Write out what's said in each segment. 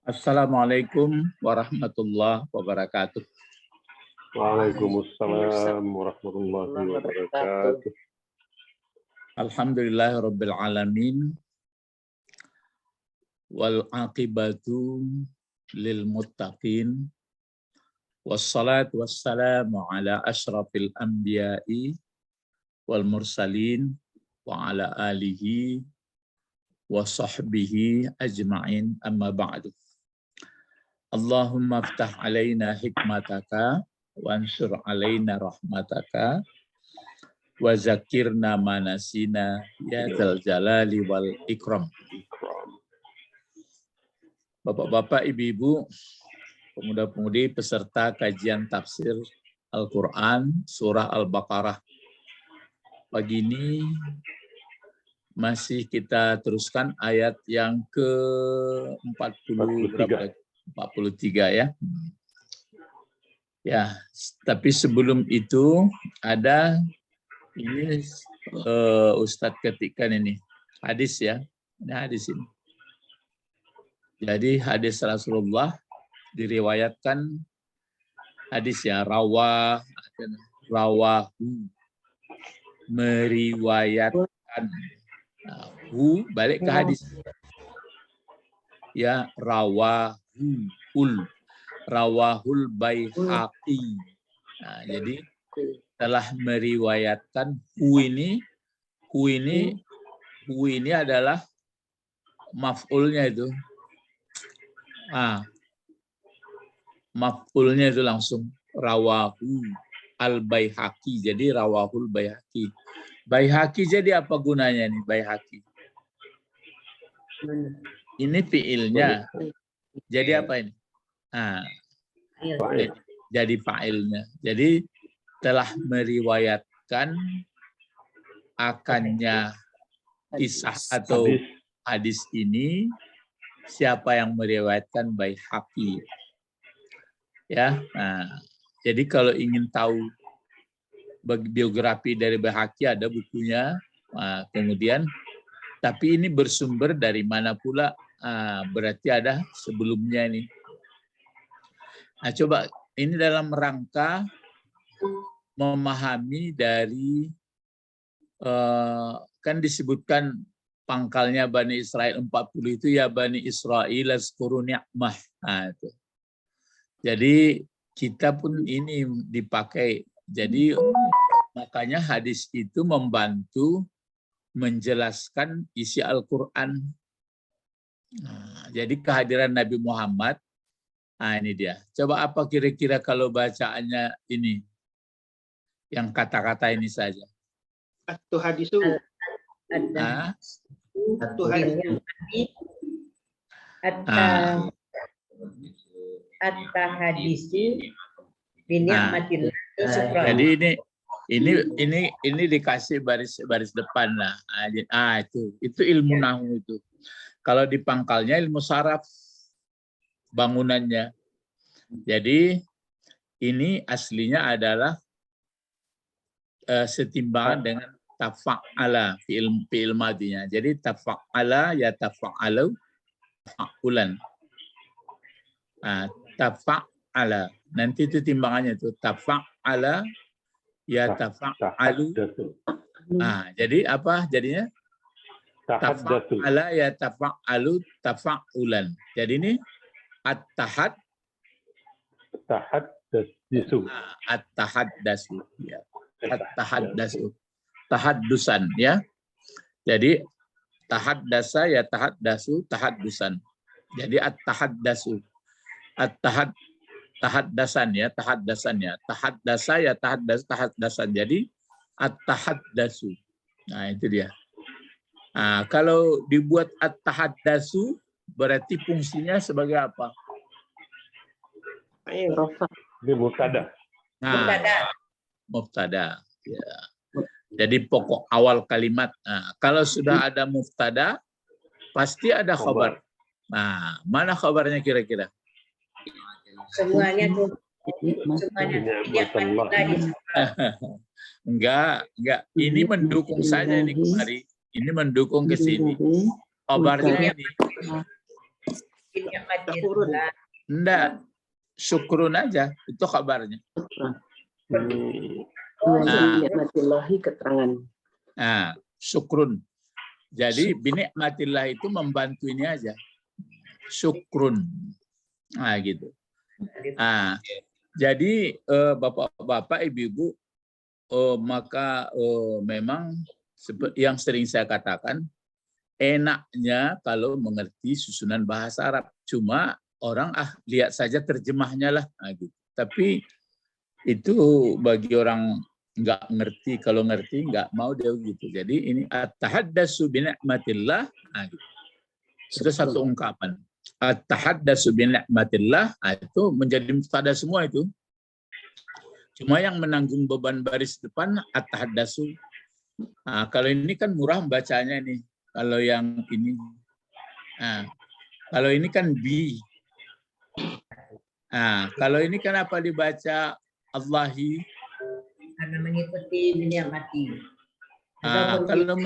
Assalamualaikum warahmatullahi wabarakatuh. Waalaikumsalam warahmatullahi wabarakatuh. Alhamdulillahirabbil alamin wal aqibatu lil muttaqin wassalatu wassalamu ala asyrafil anbiya'i wal mursalin wa ala alihi wa sahbihi ajma'in amma ba'du. Allahumma aftah alaina hikmataka wa ansur alaina rahmataka wa zakirna manasina ya dzal jalali wal ikram. Bapak-bapak, ibu-ibu, pemuda-pemudi peserta kajian tafsir Al-Quran surah Al-Baqarah. Pagi ini masih kita teruskan ayat yang ke-43 ya. Ya, tapi sebelum itu ada ini Ustadz ketikkan ini hadis ya. Ini hadis ini. Jadi hadis Rasulullah diriwayatkan hadis ya, rawahu, meriwayatkan. Nah, balik ke hadis. Ya, rawahul Baihaqi. Nah, jadi telah meriwayatkan ini adalah maf'ulnya itu. Maf'ulnya itu langsung rawahu al-Baihaqi. Jadi rawahul Baihaqi. Baihaqi jadi apa gunanya nih Baihaqi? Ini fiilnya. Jadi apa ini? Jadi fa'ilnya. Jadi telah meriwayatkan akannya kisah atau hadis ini siapa yang meriwayatkan Baihaqi. Ya. Nah, jadi kalau ingin tahu biografi dari Baihaqi ada bukunya. Nah, kemudian tapi ini bersumber dari mana pula? Berarti ada sebelumnya nih. Nah, coba ini dalam rangka memahami dari kan disebutkan pangkalnya Bani Israel 40 itu ya Bani Israel azkuru ni'mah. Nah, itu. Jadi kita pun ini dipakai. Jadi makanya hadis itu membantu menjelaskan isi Al-Quran. Nah, jadi kehadiran Nabi Muhammad, ini dia. Coba apa kira-kira kalau bacaannya ini? Yang kata-kata ini saja. Satu hadisu. Satu hadisu. At-tahadisu bini'matillah. Jadi ini dikasih baris depan lah. Itu ilmu nahwu itu. Kalau di pangkalnya ilmu saraf bangunannya. Jadi ini aslinya adalah setimbangan dengan tafa'ala fi'il madinya. Jadi tafa'ala ya tafa'alu fa'ulan. Tafa'ala. Nanti itu timbangannya itu tafa'ala ya tafa'alu. Jadi apa jadinya? Tafa'ala ya tafa'alu tafa'ulan. Jadi ini at-tahaddasu. At-tahaddasu ya. At-tahaddasu. Tahaddusan ya. Jadi tahaddasa ya tahaddasu tahaddusan. Jadi at-tahaddasu. Tahaddasan ya, tahaddasan ya. Tahaddasa ya tahaddasan. Jadi at-tahaddasu. Nah, itu dia. Nah, kalau dibuat at-tahaddasu berarti fungsinya sebagai apa? Ini mubtada. Mubtada. Ya. Jadi pokok awal kalimat. Nah, kalau sudah ada mubtada, pasti ada khabar. Nah, mana khabarnya kira-kira? Semuanya tuh. Enggak. Ini mendukung saja nih kemari. Ini mendukung ke sini. Kabarnya ini. Binikmatillah. Enggak, syukrun aja. Itu kabarnya. Binikmatillahi keterangan. Nah, syukrun. Jadi binikmatillah itu membantu ini aja. Syukrun. Nah, gitu. Nah, jadi Bapak-bapak, Ibu-ibu, maka memang yang sering saya katakan, enaknya kalau mengerti susunan bahasa Arab. Cuma orang lihat saja terjemahnya lah. Nah, gitu. Tapi itu bagi orang nggak ngerti, kalau ngerti nggak mau dia gitu. Jadi ini at-tahaddatsu bi ni'matillah. Nah, gitu. Itu satu ungkapan. At-tahaddatsu bi ni'matillah itu menjadi mubtada semua itu. Cuma yang menanggung beban baris depan at-tahaddatsu. Nah, kalau ini kan murah bacanya nih. Kalau yang ini, nah, kalau ini kan bi. Nah, kalau ini kenapa dibaca Allahi? Karena mengikuti binikmati. Kalau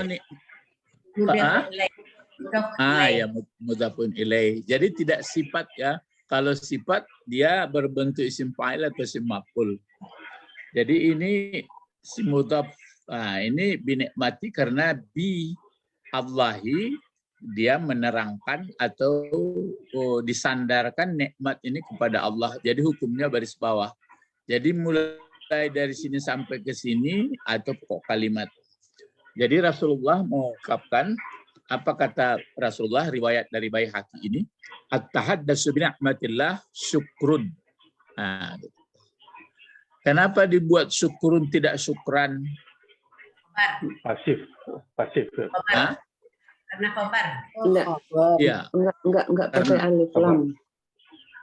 ya mudhafun ilaih. Jadi tidak sifat ya. Kalau sifat dia berbentuk isim fa'il atau isim maf'ul. Jadi ini si mudhaf. Nah, ini binikmati karena bi Allahi dia menerangkan atau disandarkan nikmat ini kepada Allah. Jadi hukumnya baris bawah. Jadi mulai dari sini sampai ke sini atau pokok kalimat. Jadi Rasulullah mengungkapkan apa kata Rasulullah riwayat dari Baihaqi ini, at-tahaddatsu bi ni'matillah syukrun. Nah, kenapa dibuat syukrun tidak syukran? Pasif. Hah? Karena khobar. Ya. Enggak pakai alif lam.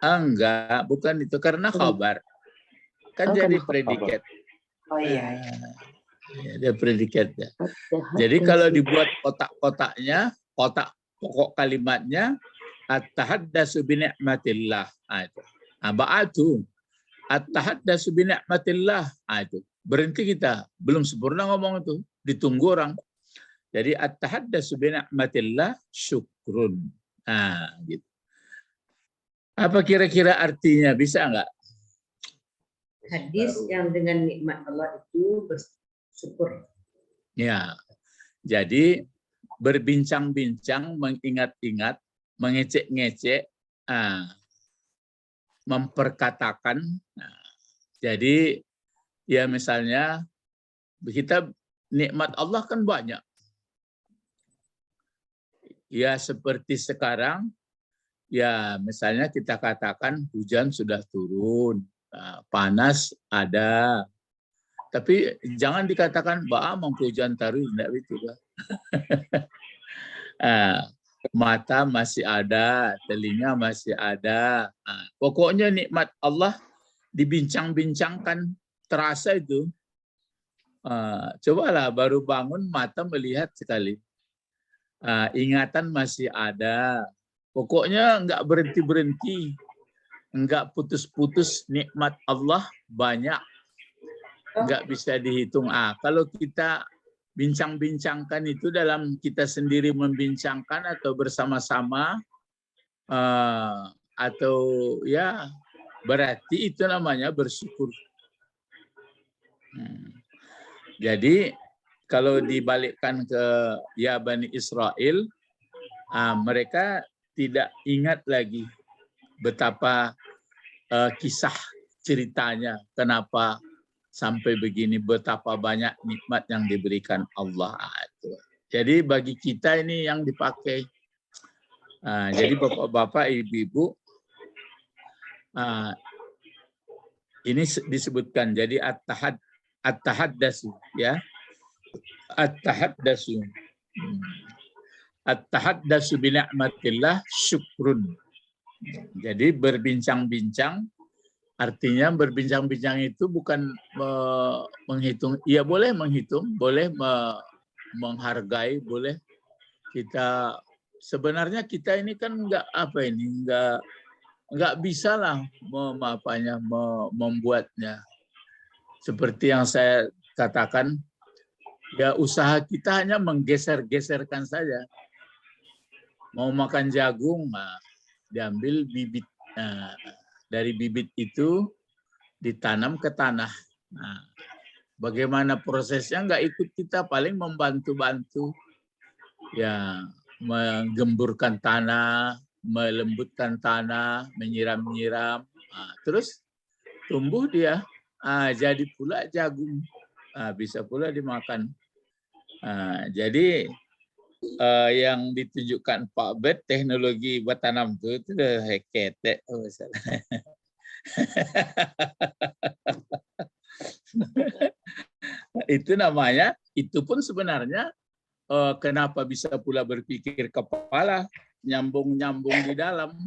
Enggak, bukan itu karena khabar. Kan jadi predikat. Oh iya. Ada predikatnya. Jadi kalau dibuat kotak-kotaknya, kotak pokok kalimatnya at-tahaddatsu bi ni'matillah. Itu. Ba'atu at-tahaddatsu bi ni'matillah. Itu. Berhenti kita, belum sempurna ngomong itu, ditunggu orang. Jadi at-tahaddatsu bi ni'matillah syukrun. Nah, gitu. Apa kira-kira artinya, bisa enggak? Hadis yang dengan nikmat Allah itu bersyukur. Ya. Jadi berbincang-bincang, mengingat-ingat, mengecek-ngecek, memperkatakan. Jadi ya misalnya kita nikmat Allah kan banyak. Ya seperti sekarang, ya misalnya kita katakan hujan sudah turun, panas ada. Tapi jangan dikatakan bahwa hujan taruh, tidak itu. Mata masih ada, telinga masih ada. Pokoknya nikmat Allah dibincang-bincangkan, terasa itu. Cobalah baru bangun mata melihat sekali. Ingatan masih ada. Pokoknya enggak berhenti-berhenti. Enggak putus-putus, nikmat Allah banyak. Enggak bisa dihitung. Kalau kita bincang-bincangkan itu dalam kita sendiri membincangkan atau bersama-sama, atau ya berarti itu namanya bersyukur. Jadi kalau dibalikkan ke ya Bani Israel, mereka tidak ingat lagi betapa kisah ceritanya, kenapa sampai begini, betapa banyak nikmat yang diberikan Allah. Jadi bagi kita ini yang dipakai. Jadi bapak-bapak, ibu-ibu, ini disebutkan. Jadi at-tahaddatsu, ya. At-tahaddatsu. At-tahaddatsu bi ni'matillah syukrun. Jadi berbincang-bincang, artinya berbincang-bincang itu bukan menghitung. Iya boleh menghitung, boleh menghargai, boleh kita. Sebenarnya kita ini kan nggak bisa lah membuatnya. Seperti yang saya katakan, ya usaha kita hanya menggeser-geserkan saja. mau makan jagung, nah, diambil bibit. Nah, dari bibit itu ditanam ke tanah. Nah, bagaimana prosesnya nggak ikut kita, paling membantu-bantu. Ya, menggemburkan tanah, melembutkan tanah, menyiram-nyiram. Nah, terus tumbuh dia, jadi pula jagung. Bisa pula dimakan. Jadi yang ditunjukkan Pak Bet, teknologi buat tanam itu udah hekete. Itu namanya, itu pun sebenarnya kenapa bisa pula berpikir kepala, nyambung-nyambung di dalam.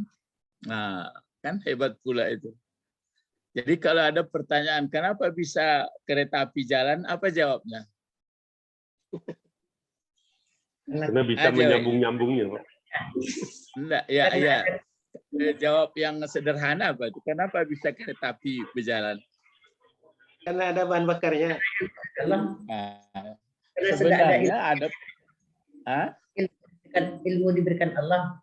Nah, kan hebat pula itu. Jadi kalau ada pertanyaan, kenapa bisa kereta api jalan, apa jawabnya? Karena bisa menyambung-nyambungnya, Pak. Enggak, ya. Jawab yang sederhana apa itu? Kenapa bisa kereta api berjalan? Karena ada bahan bakarnya. Sebenarnya ada. Ilmu diberikan Allah.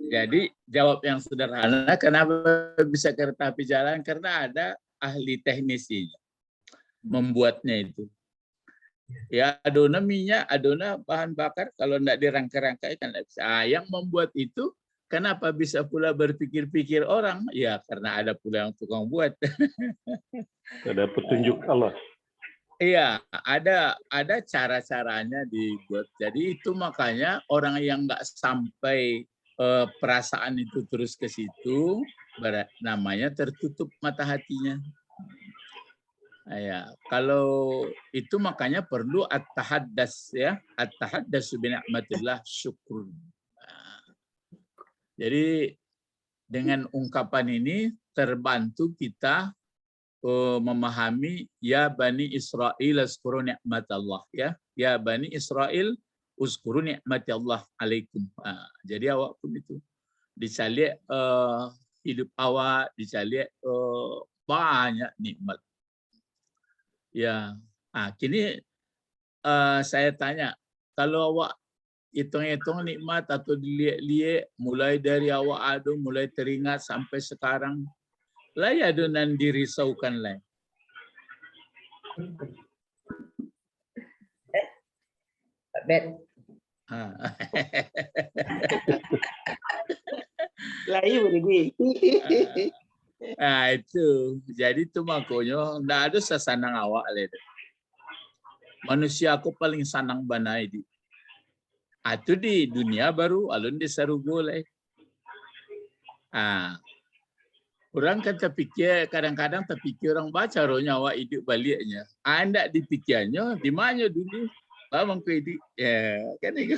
Jadi jawab yang sederhana, kenapa bisa kereta api jalan? Karena ada ahli teknisinya membuatnya itu. Ya, adonan minyak, adonan bahan bakar, kalau tidak dirangkai-rangkai kan tidak bisa. Yang membuat itu, kenapa bisa pula berpikir-pikir orang? Ya, karena ada pula yang tukang buat. Ada petunjuk Allah. Iya, ada cara-caranya dibuat. Jadi itu makanya orang yang nggak sampai perasaan itu terus ke situ, namanya tertutup mata hatinya. Ya, kalau itu makanya perlu at-tahaddas, ya, at-tahaddas bi ni'matillah syukur. Jadi dengan ungkapan ini terbantu kita memahami ya Bani Israel uzkuru ni'matallah, ya Bani Israel uzkuru ni'matallah alaikum. Jadi awak pun itu dicalik hidup awak, dicalik banyak nikmat. Ya, kini saya tanya, kalau awak hitung-hitung nikmat atau dilihat-lihat mulai dari awak ada, mulai teringat sampai sekarang, lah ya adonan dirisaukan lah. Pak Bet. Layu begini. Itu. Jadi itu makanya ndak ada sasanang awak lah. Manusia aku paling sanang banai di. Itu di dunia baru alun di sarugo lah. Orang kan terpikir, kadang-kadang terpikir orang baca rohnya awak hidup baliknya. Anda dipikirnya di mana dulu? Bang ku hidup. Ya, kan itu.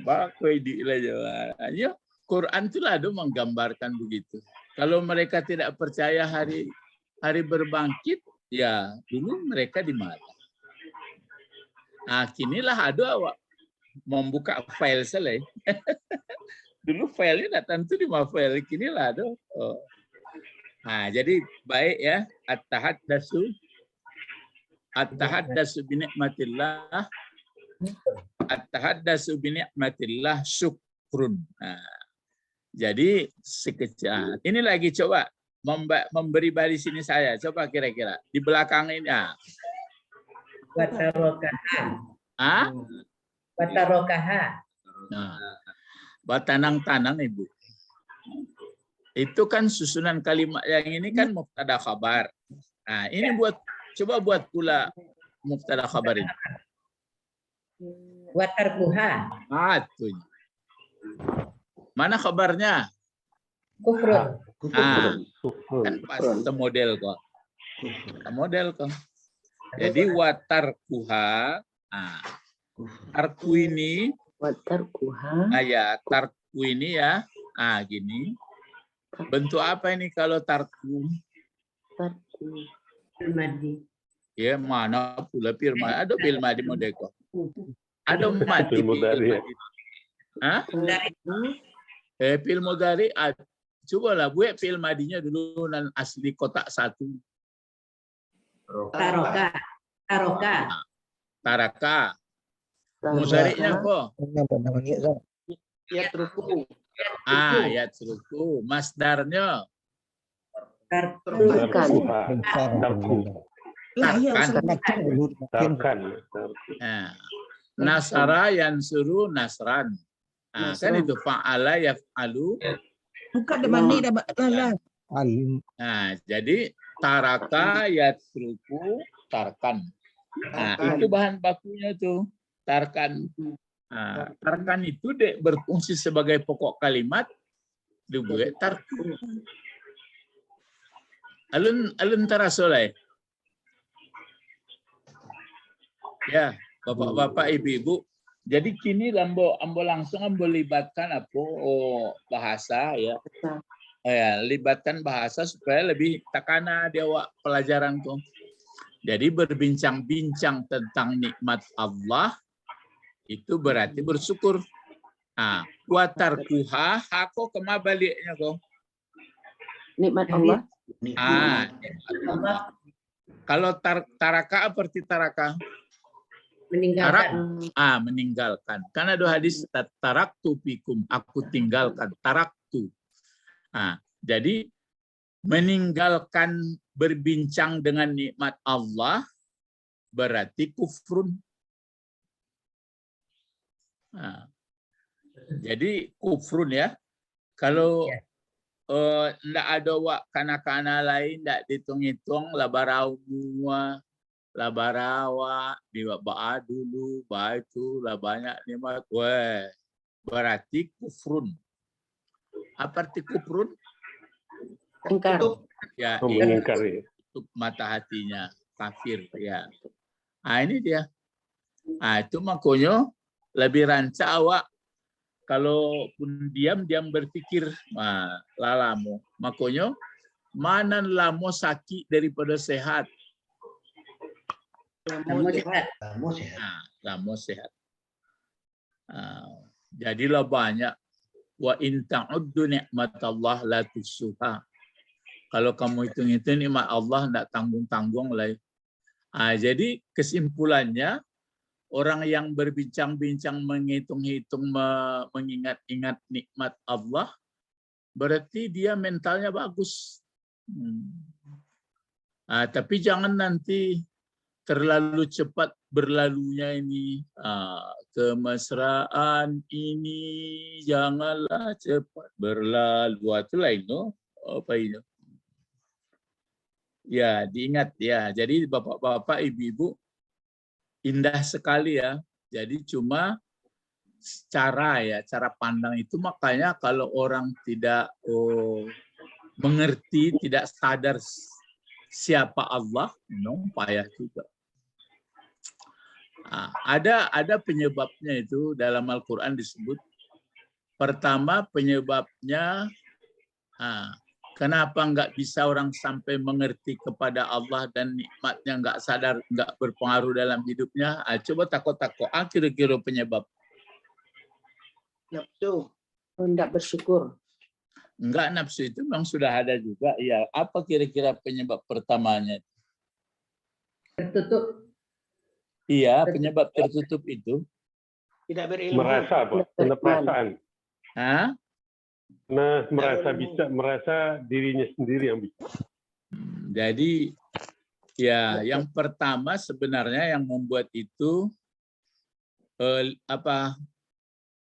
Bang ku hidup lah jawabannya. Quran itu lah menggambarkan begitu. Kalau mereka tidak percaya hari berbangkit, ya dulu mereka di mana? Kinilah ada awak membuka file selai. Dulu filenya tak tentu di mana file, kini lah ada. Jadi baik ya, at-tahaddasu bi ni'matillah, at-tahaddasu bi ni'matillah syukrun. Jadi sekejap. Ini lagi coba memberi baris ini saya. Coba kira-kira di belakang ini. Watarokaha. Batanang-tanang Ibu. Itu kan susunan kalimat yang ini kan mubtada khabar. Ini coba buat pula mubtada khabar ini. Watarkuha. Itu. Mana kabarnya? Kufrun. Kan pas model kok. Model kok. Jadi watarkuha. Tarku ini. Watarkuha. Ya, tarku ini ya. Gini. Bentuk apa ini kalau tarku? Tarku. Madi. Ya, mana pula firman. Ada firman di model kok. Ada mati. Fil mudhari, cobalah buat fil madinya dulu dan asli kotak satu. Taroka. Taraka. Mudhari'nya apa? Yatruku. Yatruku. Masdarnya Tarkan. tarkan. Nah, nasara yansuru nasran. Kan itu fa'ala yaf'alu. Bukan ada mana dapat lalah. Nah, jadi taraka yatruku tarkan. Nah, itu bahan bakunya tuh, tarkan. Nah, tarkan itu berfungsi sebagai pokok kalimat dibuat tarku. Alun tarasoleh. Ya, bapak-bapak, ibu-ibu. Jadi kini ambo langsung libatkan bahasa ya. Libatkan bahasa supaya lebih takana dia pelajaran tuh. Jadi berbincang-bincang tentang nikmat Allah itu berarti bersyukur. Nah, watarkuha hako kema baliknya kok. Nikmat Allah. Nikmat Allah. Kalau taraka seperti taraka. Meninggalkan. Meninggalkan. Kan ada hadis taraktu fikum, aku tinggalkan, taraktu. Jadi meninggalkan berbincang dengan nikmat Allah berarti kufrun. Jadi kufrun ya. Kalau tidak ada kana-kana lain, tidak dihitung-hitung, labarau semua. Labarawa ba'a dulu itu lah banyak nikmat berarti kufrun. Apa arti kufrun? Ingkar. Ya, mengingkari. Tutup mata hatinya, kafir ya. Ini dia. Itu makanya lebih rancak awak kalau pun diam berpikir lalamu. Makanya mana lamo sakit daripada sehat. Lamo sehat. Jadilah banyak. Wa in ta'uddu ni'matallah la tuhsuha. Kalau kamu hitung-hitung nikmat Allah tidak tanggung-tanggung lah. Jadi kesimpulannya orang yang berbincang-bincang menghitung-hitung mengingat-ingat nikmat Allah berarti dia mentalnya bagus. Tapi jangan nanti terlalu cepat berlalunya ini kemesraan ini janganlah cepat berlalu. Itu lain apa ini? Ya, diingat ya. Jadi bapak-bapak, ibu-ibu indah sekali ya. Jadi cuma cara pandang itu makanya kalau orang tidak mengerti, tidak sadar siapa Allah, payah juga. Ada penyebabnya itu dalam Al-Quran disebut. Pertama penyebabnya, kenapa nggak bisa orang sampai mengerti kepada Allah dan nikmatnya nggak sadar, nggak berpengaruh dalam hidupnya? Coba takut-takut. Kira-kira penyebab. Nafsu. Tidak bersyukur. Enggak, nafsu itu memang sudah ada juga. Ya, apa kira-kira penyebab pertamanya? Tertutup. Iya, penyebab tertutup itu Tidak berilmu. Merasa apa? Kena perasaan. Nah, merasa dirinya sendiri yang bisa. Jadi ya, yang pertama sebenarnya yang membuat itu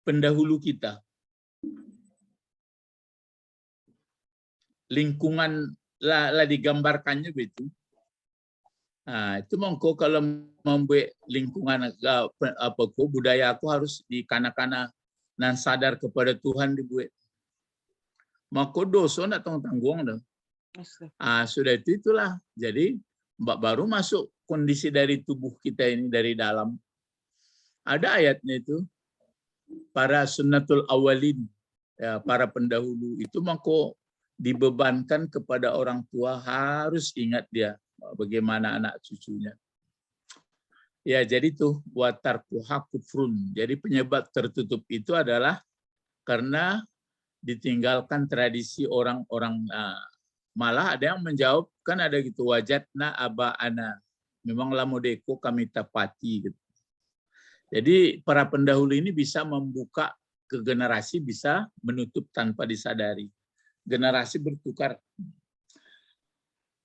pendahulu kita. Lingkungan lah digambarkannya begitu. Itu mongko kalau membuat lingkungan budaya aku harus dikana-kana dan sadar kepada Tuhan dibuat. Maka dosa nak tanggung dah. Sudah itulah. Jadi baru masuk kondisi dari tubuh kita ini dari dalam. Ada ayatnya itu. Para sunnatul awalin, ya, para pendahulu itu maka dibebankan kepada orang tua harus ingat dia bagaimana anak cucunya. Ya, jadi tuh watarkuha kufrun. Jadi penyebab tertutup itu adalah karena ditinggalkan tradisi orang-orang. Malah ada yang menjawab, kan ada gitu, wajatna aba'ana. Memang lamodeko kami tapati. Gitu. Jadi para pendahulu ini bisa membuka ke generasi, bisa menutup tanpa disadari. Generasi bertukar.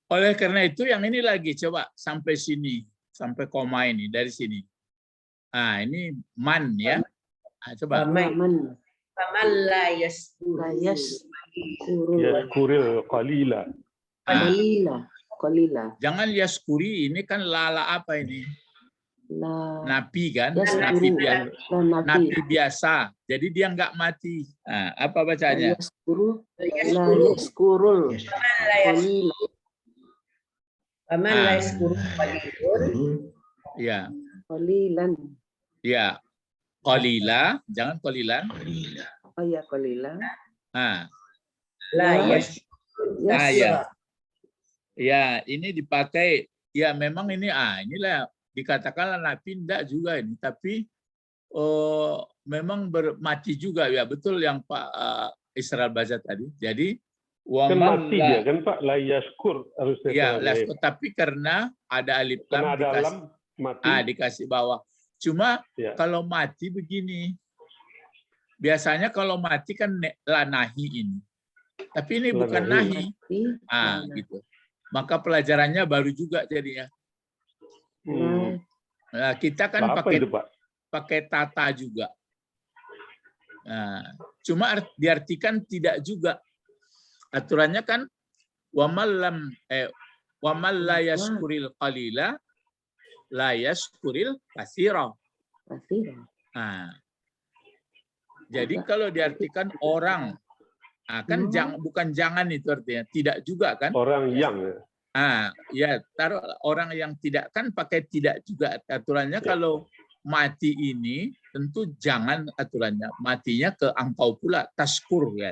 Oleh karena itu yang ini lagi coba sampai sini, sampai koma ini dari sini. Ah ini man ya. Ah, coba. Man. Faman la yaskuru. Yaskuril qalila. Qalila. Jangan yaskuri, ini kan lala apa ini? La Napi kan? yaskuru. Napi biasa. Jadi dia nggak mati. Nah, apa bacanya? Yaskuru. La yaskurul. Qalila. Faman la yaskuru qalilun. Ya, Qalilan. ya. Qalila, jangan qalilan. Oh ya, qalila. Ah, La Yes. yaskuru. ah ya. Ya, ini dipakai. Ya, memang ini inilah dikatakan napi enggak juga ini, tapi memang mati juga ya, betul yang Pak Israel baca tadi. Jadi Kan mati dia kan Pak, la yaskur harusnya. Ya, tapi karena ada alif lam karena ada dikasih, lam mati. dikasih bawah. Cuma Ya. kalau mati begini, biasanya kalau mati kan lanahi ini, tapi ini bukan nahi. Gitu. Maka pelajarannya baru juga jadinya. Nah, kita kan pakai tata juga. Nah, cuma diartikan tidak juga. Aturannya kan wamal la yaskuril qalila la yaskuril katsira. Nah, jadi kalau diartikan orang, kan bukan jangan itu artinya, tidak juga kan? Orang yang. Ya, taruh orang yang tidak kan pakai tidak juga. Aturannya kalau mati ini tentu jangan aturannya. Matinya ke engkau pula, taskur ya.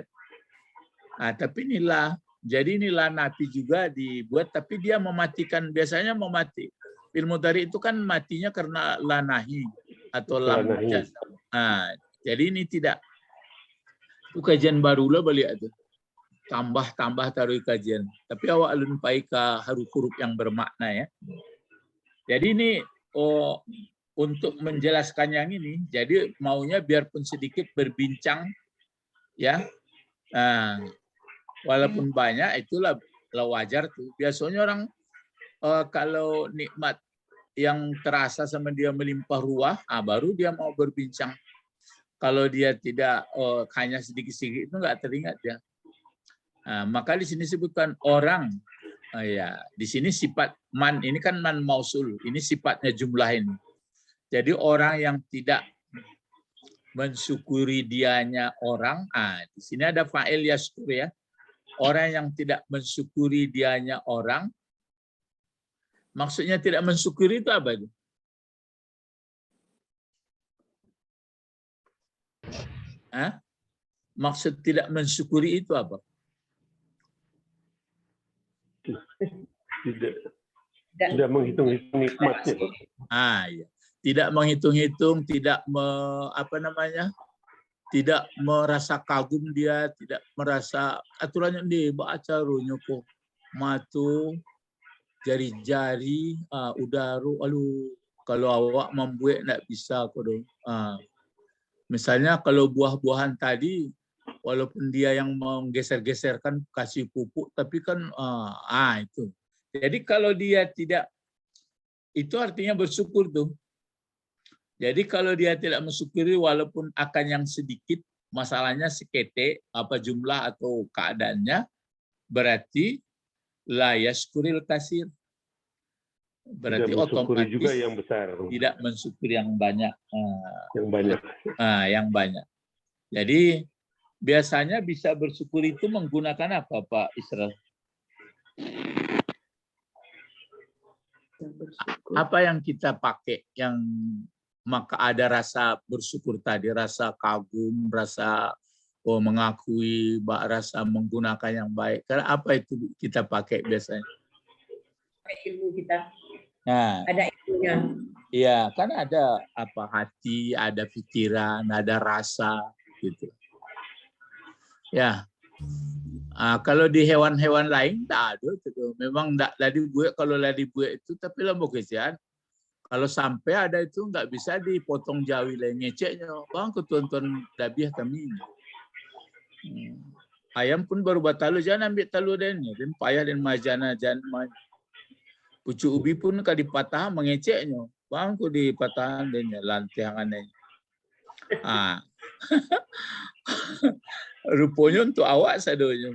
Tapi inilah, jadi inilah napi juga dibuat, tapi dia mematikan, biasanya memati. Ilmu dari itu kan matinya karena lanahi atau lam. Jadi ini tidak. Itu kajian barulah balik itu. Tambah taruh kajian. Tapi awak alun pai ke huruf yang bermakna ya. Jadi ini untuk menjelaskan yang ini, jadi maunya biarpun sedikit berbincang ya. Walaupun banyak itulah wajar tuh. Biasanya orang kalau nikmat yang terasa sama dia melimpah ruah, baru dia mau berbincang. Kalau dia tidak hanya sedikit-sedikit itu nggak teringat ya. Maka di sini sebutkan orang. Ya, di sini sifat man ini kan man mausul. Ini sifatnya jumlah ini. Jadi orang yang tidak mensyukuri dianya orang. Di sini ada fa'il yaskur ya. Orang yang tidak mensyukuri dianya orang. Maksudnya tidak mensyukuri itu apa itu? Maksud tidak mensyukuri itu apa? Tidak menghitung-hitung nikmatnya. Ya. Tidak menghitung-hitung, tidak tidak merasa kagum dia, tidak merasa aturannya dibaca runyuko matu jari-jari udaru kalau awak membuat tidak bisa kodo. Misalnya kalau buah-buahan tadi walaupun dia yang menggeser-geserkan kasih pupuk tapi kan itu. Jadi kalau dia tidak, itu artinya bersyukur tuh. Jadi kalau dia tidak mensyukuri walaupun akan yang sedikit, masalahnya sekete, apa jumlah atau keadaannya, berarti la yaskuril kasir. Berarti otomatis juga yang besar. Tidak mensyukuri yang banyak. Yang banyak. Jadi biasanya bisa bersyukur itu menggunakan apa Pak Israel? Apa yang kita pakai yang maka ada rasa bersyukur tadi, rasa kagum, rasa mengakui, rasa menggunakan yang baik. Karena apa itu kita pakai biasanya? Ilmu kita. Nah, ada ilmunya. Iya, kan ada apa hati, ada pikiran, ada rasa gitu. Ya. Kalau di hewan-hewan lain tak ada gitu. Memang tak ladi buat, kalau ladi buat itu tapi lembut kesian. Kalau sampai ada itu nggak bisa dipotong jawi lah ngeceknya. Bang, ketuan-tuan dabiah kami. Ayam pun baru batalu, jangan ambil talu dan payah dan majana jangan. Pucuk ubi pun kalau dipatah mengeceknya. Bang, ku dipatahan dan lantiangannya. Rupanya untuk awak sadonya.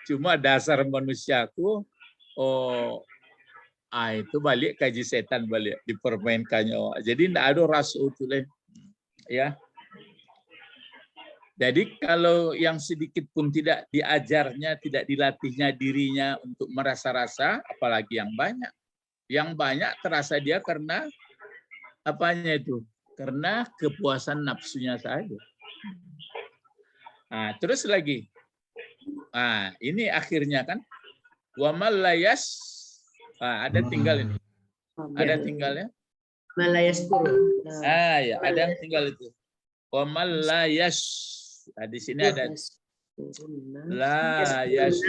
Cuma dasar manusiaku, itu balik kaji setan balik dipermainkannya. Jadi tidak ada rasa itu lah, ya. Jadi kalau yang sedikit pun tidak diajarnya, tidak dilatihnya dirinya untuk merasa rasa, apalagi yang banyak. Yang banyak terasa dia karena apanya itu? Karena kepuasan nafsunya saja. Terus lagi. Ini akhirnya kan wamal layas ada tinggal ini. Ada tinggalnya. Malayas turun. Ya, ada yang tinggal itu. Wamal layas. Di sini ada layas.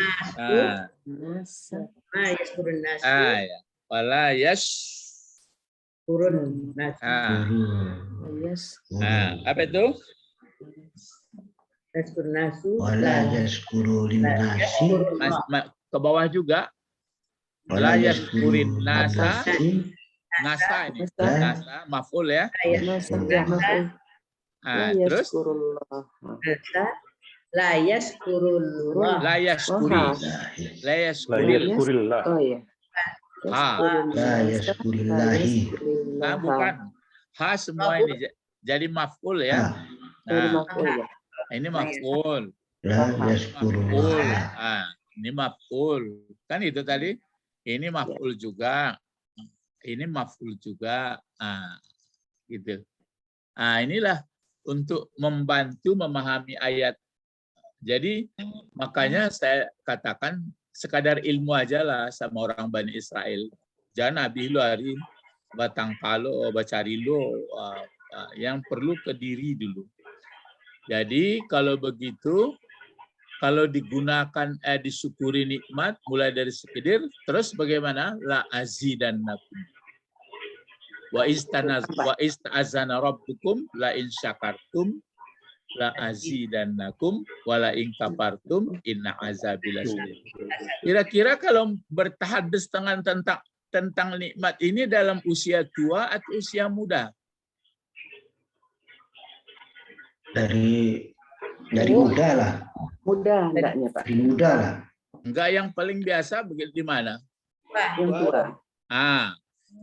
Malayas turun nasu. Ya. Walayas Turun nasu. Apa itu? Yaskur nasu. Wala yaskuru linnasi. Ke bawah juga. La yaskurin nasa. Nasa ini. Nasa, maf'ul ya. Terus? Nasa. La yaskurullah. La yaskuri. La yaskuri. Layaskurillah. Oh ya. La yaskurillahi. Bukan. Ha semua ini. Jadi maf'ul ya. Ini maf'ul. La yaskurullah. Ini maf'ul. Kan itu tadi. Ini maf'ul juga. Ini maf'ul juga. Gitu. Inilah untuk membantu memahami ayat. Jadi makanya saya katakan sekadar ilmu aja lah sama orang Bani Israel. Jangan habis lu hari batang palo, bacari lu. Yang perlu ke diri dulu. Jadi kalau begitu, kalau digunakan disyukuri nikmat mulai dari sekedar, terus bagaimana? La azidannakum. Wa ista'azana rabbukum la in syakartum la azidannakum wa la in kafartum inna azabi lasyadid. Kira-kira kalau bertahadus tentang nikmat ini dalam usia tua atau usia muda? Dari muda lah. Mudah enggaknya Pak? Dari muda lah. Enggak, yang paling biasa begitu di mana? Yang tua.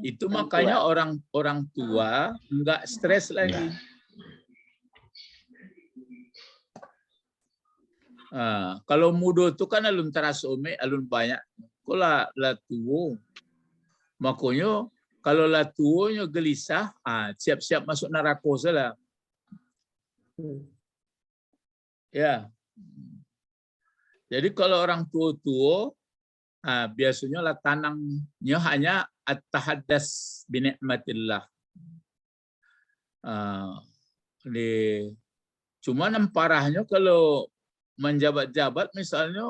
Itu makanya orang tua enggak stres lagi. Kalau muda itu kan alun terasome, alun banyak. Kalau la tua, makanya kalau la tuanya gelisah, siap-siap masuk neraka lah. Ya. Jadi kalau orang tua-tua, biasanya lah tanangnya hanya at-tahaddas bi nikmatillah. Cuman parahnya kalau menjabat-jabat misalnya,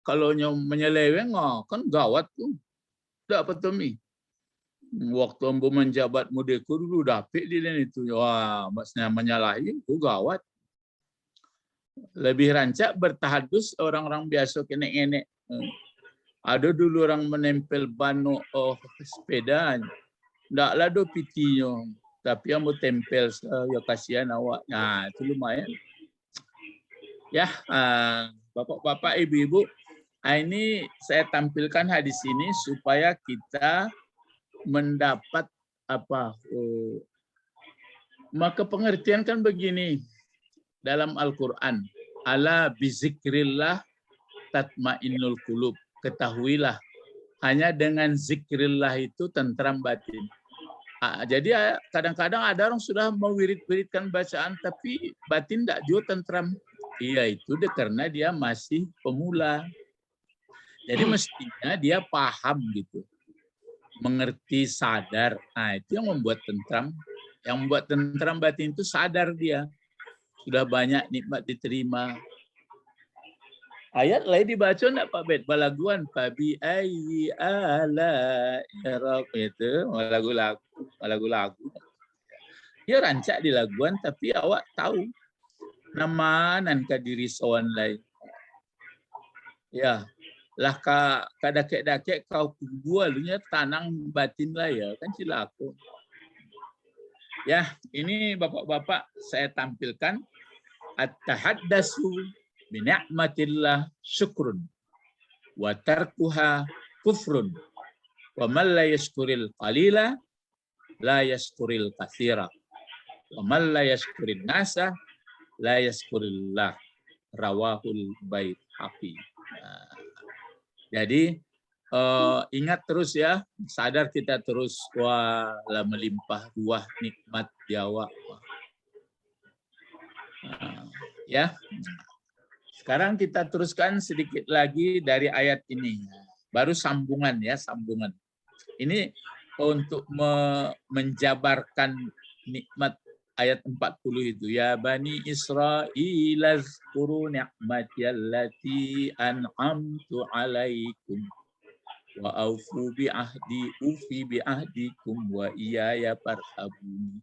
kalau menyeleweng kan gawat tuh. Tidak apa tuh mi? Waktu ambo menjabat mudeku dulu dapet dia itu. Wah, maksudnya menyalahi itu gawat. Lebih rancak bertahadus orang-orang biasa kenek-kenek. Ada dulu orang menempel ban sepeda. Ndaklah do pitinya. Tapi yang mau tempel, ya kasihan awak. Nah, itu lumayan. Ya, bapak-bapak, ibu-ibu, ini saya tampilkan hadis ini supaya kita mendapat apa? Maka pengertian kan begini dalam Al-Quran. Ala bizikrillah tatmainnul qulub. Ketahuilah, hanya dengan zikrillah itu tentram batin. Jadi kadang-kadang ada orang sudah mewirid-wiridkan bacaan, tapi batin tidak juga tentram. Iya, itu karena dia masih pemula. Jadi mestinya dia paham gitu. Mengerti, sadar. Itu yang membuat tentram. Yang membuat tentram batin itu sadar dia. Sudah banyak nikmat diterima. Ayat lain dibaca enggak Pak Bet? Balaguan fabi ayyi ala itu lagu-lagu. Ya rancak di laguan tapi awak tahu nama nan ka diri sawan lain. Ya, lah ka dakek-dakek kau bualunya tanang batin lah ya kan cilako. Ya, ini Bapak-bapak saya tampilkan at-tahaddasu bi ni'matillah syukrun wa tarkuha kufrun wa man la yashkuril qalila la yashkuril katsira wa man la yashkurin nasa la yashkurillah rawahul Baihaqi. Nah, jadi ingat terus ya, sadar kita terus wala melimpah ruah nikmat Jawa. Ya. Sekarang kita teruskan sedikit lagi dari ayat ini. Baru sambungan ya, sambungan. Ini untuk menjabarkan nikmat ayat 40 itu. Ya Bani Israil azkuru ni'mati allati an'amtu alaikum wa aufu bi ahdi ufi bi ahdikum wa iyaya farhabun.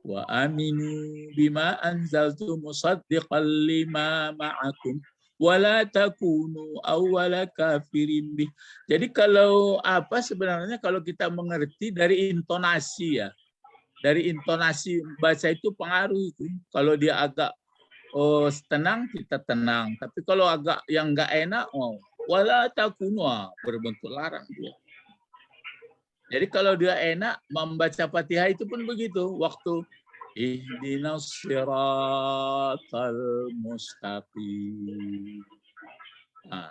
Wa aminu bima anzaltu musaddiqan lima ma'akum wa la takunu awwala kafirin bih. Jadi kalau sebenarnya kalau kita mengerti dari intonasi ya. Dari intonasi baca itu pengaruh itu. Kalau dia agak tenang kita tenang, tapi kalau agak yang enggak enak wala takunu berbentuk larang dia. Jadi kalau dia enak membaca Fatihah itu pun begitu. Waktu ihdinas siratal mustaqim. Nah,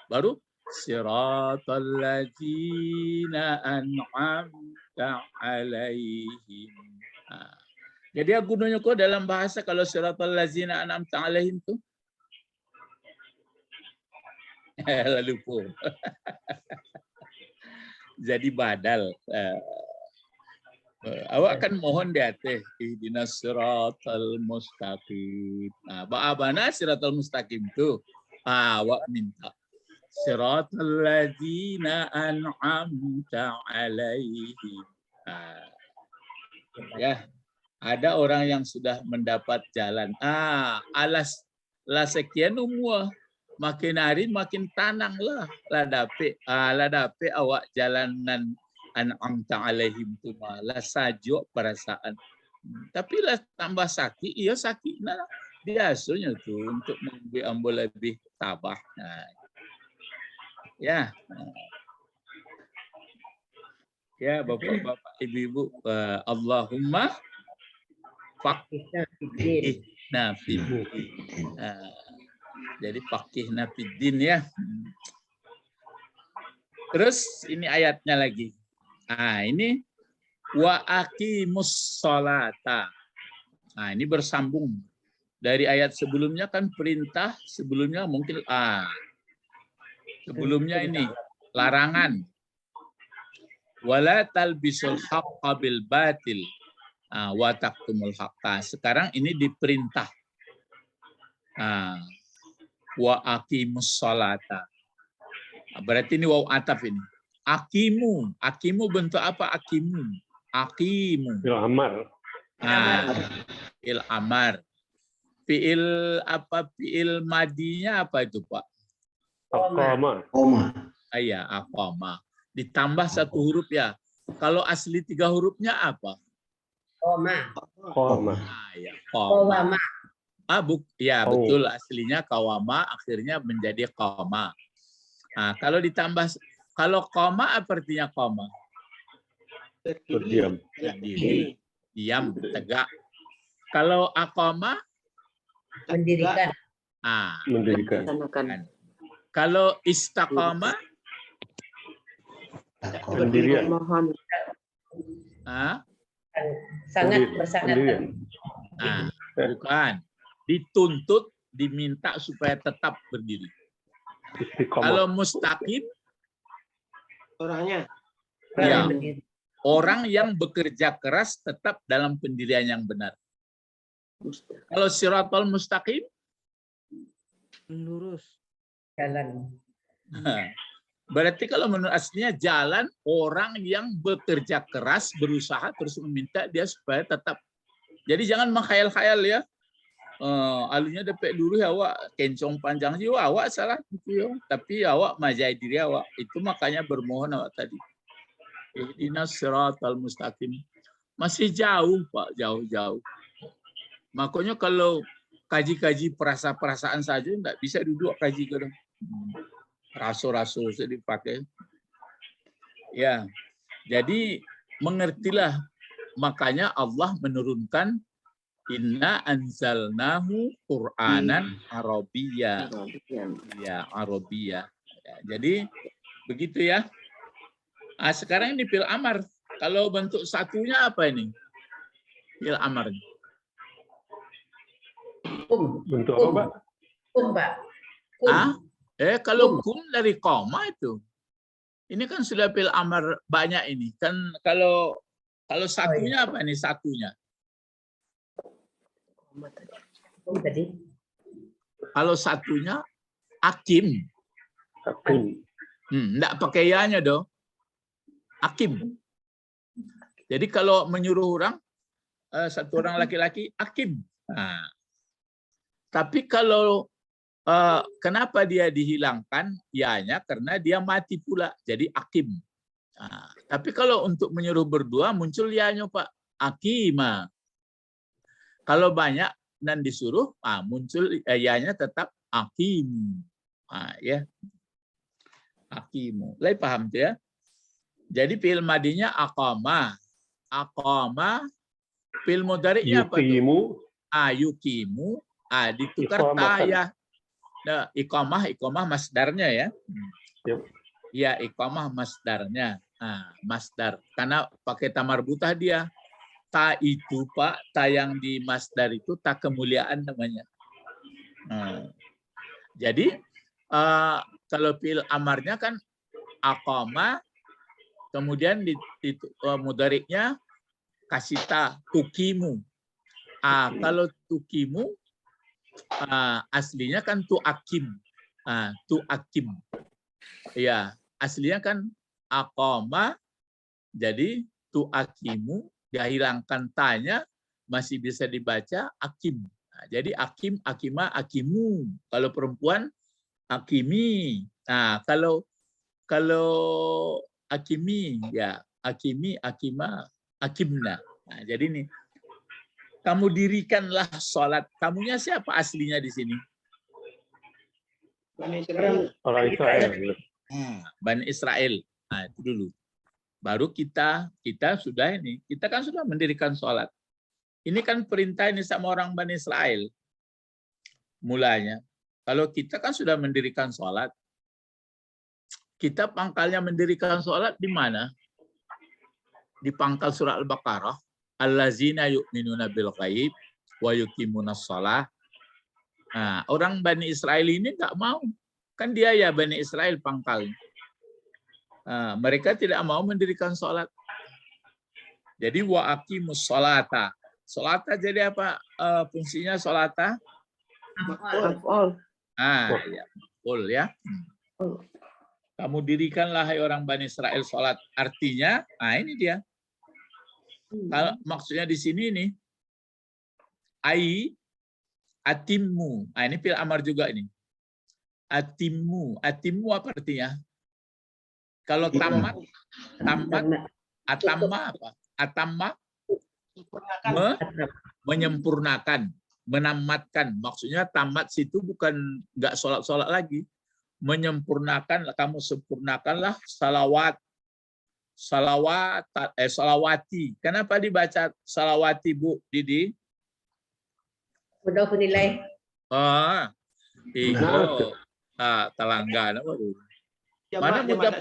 baru siratal ladzina an'amta alaihim. Nah, jadi gunanya kok dalam bahasa kalau siratal ladzina an'amta alaihim itu lalu pun. Jadi badal. Awak kan mohon di atas ihdinas siratal mustaqim. Nah, bagaimana siratal mustaqim itu? Awak minta siratal ladzina an'amta alaihim. Ya, ada orang yang sudah mendapat jalan. Alas la sekian umur. Makin hari makin tanang lah ladape awak jalanan an'amta alaihim tu malah sajuk perasaan. Tapi lah tambah sakit, iya sakit nah biasanya tu untuk mengambil lebih tabah. Nah, ya. Ya Bapak-bapak, Ibu-ibu, Allahumma faqihna fiddin. Jadi faqihna fiddin ya. Terus ini ayatnya lagi. Nah, ini wa aqimus sholata. Nah, ini bersambung. Dari ayat sebelumnya kan perintah, sebelumnya mungkin sebelumnya ini larangan. Wala talbisul haqqa bil batil wa taqtumul haqqa. Sekarang ini diperintah. Wa aqimus sholata. Berarti ini waw ataf ini. Aqimu. Aqimu bentuk apa aqimu? Aqimu. Fi'il amar. Fi'il amar. Fi'il apa? Fi'il madinya apa itu, Pak? Aqama. Iya, aqama. Ditambah satu huruf ya. Kalau asli 3 hurufnya apa? Qama. Ya, qama. Ya betul, aslinya kawama, akhirnya menjadi qama. Nah, kalau ditambah, kalau qama apa artinya qama? Berdiam. Berdiri, diam, tegak. Kalau aqama? Mendirikan. Mendirikan. Kalau istaqama? Pendirian. Sangat bersangat. Bukan. Dituntut, diminta supaya tetap berdiri. Istiqomah. Kalau mustaqim, Orangnya. ya, orang yang bekerja keras tetap dalam pendirian yang benar. Kalau siratal mustaqim, Lurus. Jalan. Berarti kalau menurut aslinya jalan orang yang bekerja keras, berusaha terus meminta dia supaya tetap. Jadi jangan menghayal-khayal ya. Alunya depek dulu ya awak kencong panjang jiwa awak salah gitu ya. Tapi awak majai diri awak. Itu makanya bermohon awak tadi. Ihdinas siratal mustaqim. Masih jauh Pak, jauh-jauh. Makanya kalau kaji-kaji perasaan saja enggak bisa duduk kaji kadang. Raso-raso dipakai. Ya. Jadi mengertilah, makanya Allah menurunkan inna anzalnahu Qur'anan Arabiyya. Ya, Arabiyya. Ya, jadi begitu ya. Sekarang ini fil amar. Kalau bentuk satunya apa ini? Fil amar. Bentuk apa, Pak? Pak. Kalau kum dari koma itu. Ini kan sudah fil amar banyak ini. Kan kalau satunya apa ini satunya? Tadi. Kalau satunya akim. Akim. Enggak pakai ya-nya dong. Akim. Jadi kalau menyuruh orang, satu orang laki-laki, akim. Nah. Tapi kalau kenapa dia dihilangkan ya-nya? Karena dia mati pula. Jadi akim. Nah, tapi kalau untuk menyuruh berdua muncul ya-nya Pak. Akima. Kalau banyak dan disuruh, muncul ya-nya tetap akim. Ya. Akimu. Lai paham tuh ya? Jadi fi'il madinya aqama. Aqama. Fi'il mudhari'nya apa tuh? Yukimu. Ditukar ya. Nah, iqamah masdarnya ya. Ya, iqamah masdarnya. Masdar. Karena pakai ta marbutah dia. Ta itu Pak, ta yang di masdar itu ta kemuliaan namanya. Jadi kalau fi'il amarnya kan aqama, kemudian di mudhari'nya kasih ta tukimu. Kalau tukimu aslinya kan tuakim. Tuakim. Ya, aslinya kan aqama, jadi tuakimu, dia hilangkan tanya, masih bisa dibaca akim. Jadi akim, akima, akimu. Kalau perempuan akimi. Kalau akimi ya akimi, akima, akimna. Jadi ini kamu dirikanlah sholat. Kamunya siapa aslinya di sini? Orang Israel. Bani Israel. Itu dulu. Baru kita sudah ini. Kita kan sudah mendirikan sholat. Ini kan perintah ini sama orang Bani Israel. Mulanya. Kalau kita kan sudah mendirikan sholat. Kita pangkalnya mendirikan sholat di mana? Di pangkal surah Al-Baqarah. Allazina yu'minuna bil ghaib wa yuqimunas shalah. Orang Bani Israel ini enggak mau. Kan dia ya Bani Israel pangkalnya. Mereka tidak mau mendirikan sholat. Jadi wa aqimus sholata. Sholata jadi apa fungsinya sholata? Maf'ul. Ya, maf'ul ya. Kamu dirikanlah hai orang Bani Israel sholat. Artinya, ini dia. Kalau maksudnya di sini nih, atimmu. Ini fi'il amar juga ini. Atimmu. Atimmu apa artinya? Kalau tamat, atamma apa? Atamma menyempurnakan, menamatkan. Maksudnya tamat situ bukan nggak sholat lagi. Menyempurnakan, kamu sempurnakanlah salawati. Kenapa dibaca salawati Bu Didi? Udah penilai. Itu Telangga apa tuh? Mana mudah?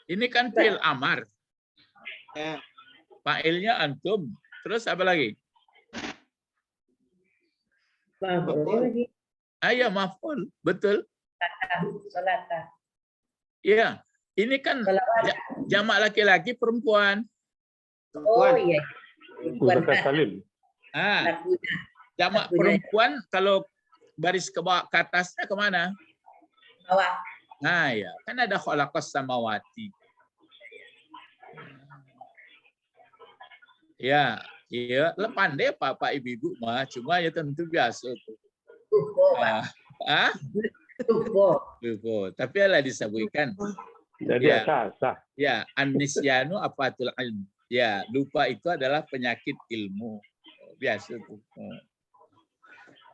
Ini kan fi'il amar. Fa'ilnya antum. Terus apa lagi? Lagi. Ya maf'ul, betul. Salata. Iya, ini kan jamak laki-laki perempuan. Oh iya. Muzakkar salim. Jamak Punya. perempuan kalau baris ke bawah ke atasnya kemana? Bawah. Nah ya, kan ada khalaqas samawati. Ya, iya, pandai Pak Ibu mah, cuma ya tentu biasa tuh. Tupo, Pak. Tupo. Lupa. Tapi lah disebutkan. Jadi Ya. sah. Ya, an-nisyanu afatul ilm. Ya, lupa itu adalah penyakit ilmu. Biasa tuh.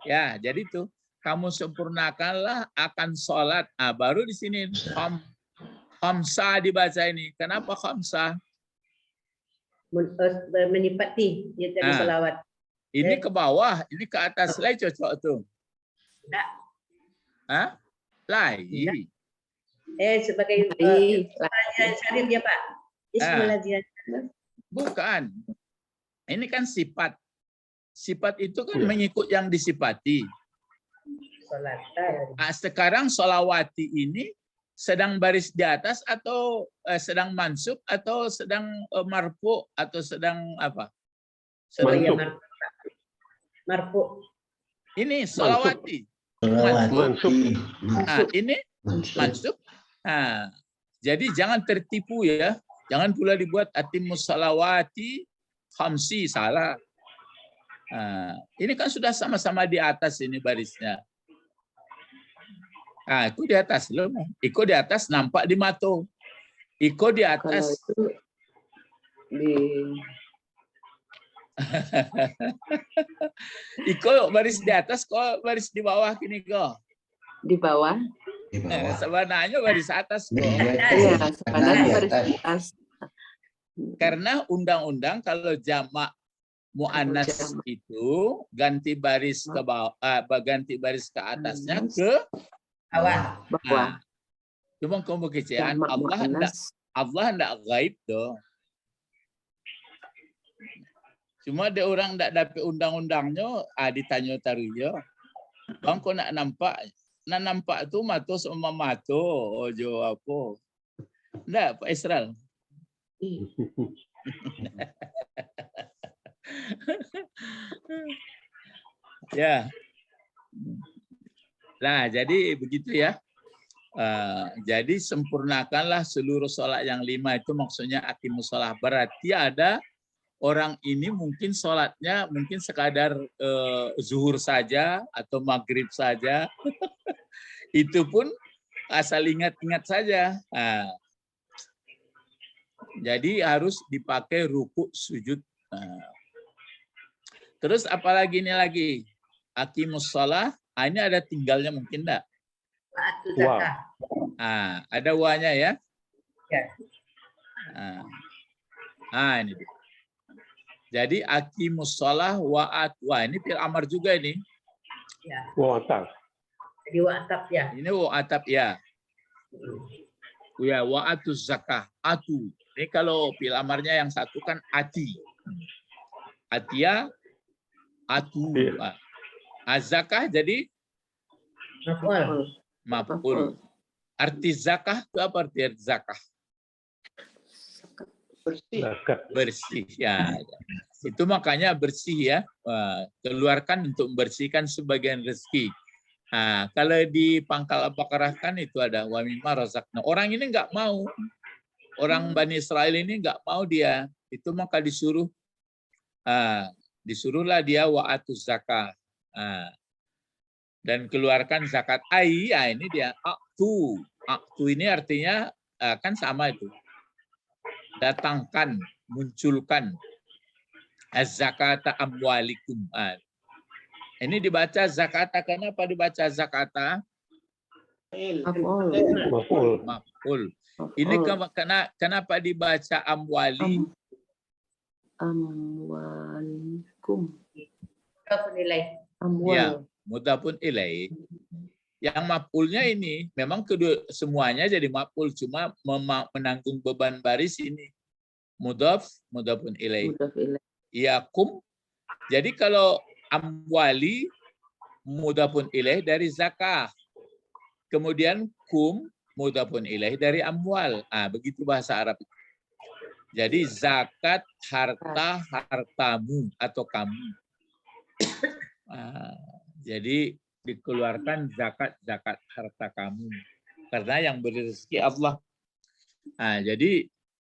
Ya, jadi tuh kamu sempurnakanlah akan sholat. Ah, baru di sini khamsah dibaca ini. Kenapa khamsah? Menipati dia tadi selawat. Ini ke bawah, ini ke atas lah cocok tuh. Enggak. Hah? Lagi. Sebagai pelajaran syarif ya Pak. Ismulajian. Bukan. Ini kan sifat. Sifat itu kan mengikut yang disifati. Sekarang sholawati ini sedang baris di atas atau sedang mansub atau sedang marfu atau sedang apa? Mansub. Marfu. Ini sholawati. Mansub. Nah, ini mansub. Nah, jadi jangan tertipu ya. Jangan pula dibuat atimus sholawati khamsi, salah. Nah, ini kan sudah sama-sama di atas ini barisnya. Nah, itu di atas loh. Iko di atas nampak di mato. Iko di atas. Iko baris di atas, kok baris di bawah kini kok. Di bawah. Sebenarnya baris atas kok. Iya, sebenarnya baris di atas. Karena undang-undang kalau jamak muannas itu ganti baris ke bawah, ganti baris ke atasnya ke Bawah. Bawah. Cuma kamu kecayaan Jamak muannas. Allah enggak gaib doh. Cuma ada orang enggak dapat undang-undangnya, ditanya taruhnya. Bang kok nak nampak tu mato sama mato, ojo apa. Enggak, Pak Israel. Ya. Nah, jadi begitu ya. Jadi sempurnakanlah seluruh sholat yang 5 itu maksudnya aqimus sholat. Berarti ada orang ini mungkin sholatnya mungkin sekadar zuhur saja atau maghrib saja. Itu pun asal ingat-ingat saja. Nah, jadi harus dipakai ruku sujud. Terus apalagi ini lagi? Aqimus sholat. Ini ada tinggalnya mungkin enggak? Ada wanya ya? Ya. Ini dia. Jadi aqimus shalah wa'at. Wah, ini fil amar juga ini. Ya. Wa'atap. Jadi wa'atap ya. Ini wa'atap ya. Ya, wa'atuz zakah. Atu. Ini kalau fil amarnya yang satu kan ati. Atia, atu. Az-zakah jadi maf'ul. Arti zakah itu apa arti zakah? Bersih ya. Itu makanya bersih ya. Keluarkan untuk membersihkan sebagian rezeki. Nah, kalau di pangkal Al-Baqarah kan itu ada wa mimma razaqna. Orang ini enggak mau. Orang Bani Israel ini enggak mau dia. Itu maka disuruhlah dia wa'atuz zakah. Dan keluarkan zakat ini dia aktu. Aktu ini artinya kan sama itu. Datangkan, munculkan az-zakata amwalikum. Ini dibaca zakata. Kenapa dibaca zakata? Maf'ul. Ini kenapa dibaca amwali? Amwalikum. Ya, mudhafun ilaih. Yang maf'ulnya ini memang kedua semuanya jadi maf'ul, cuma menanggung beban baris ini. Mudhafun ilaih. Iyakum. Jadi kalau amwali mudhafun ilaih dari zakah. Kemudian kum mudhafun ilaih dari amwal. Begitu bahasa Arab. Jadi zakat hartamu atau kamu. Jadi dikeluarkan zakat harta kamu. Karena yang beri rezeki Allah. Jadi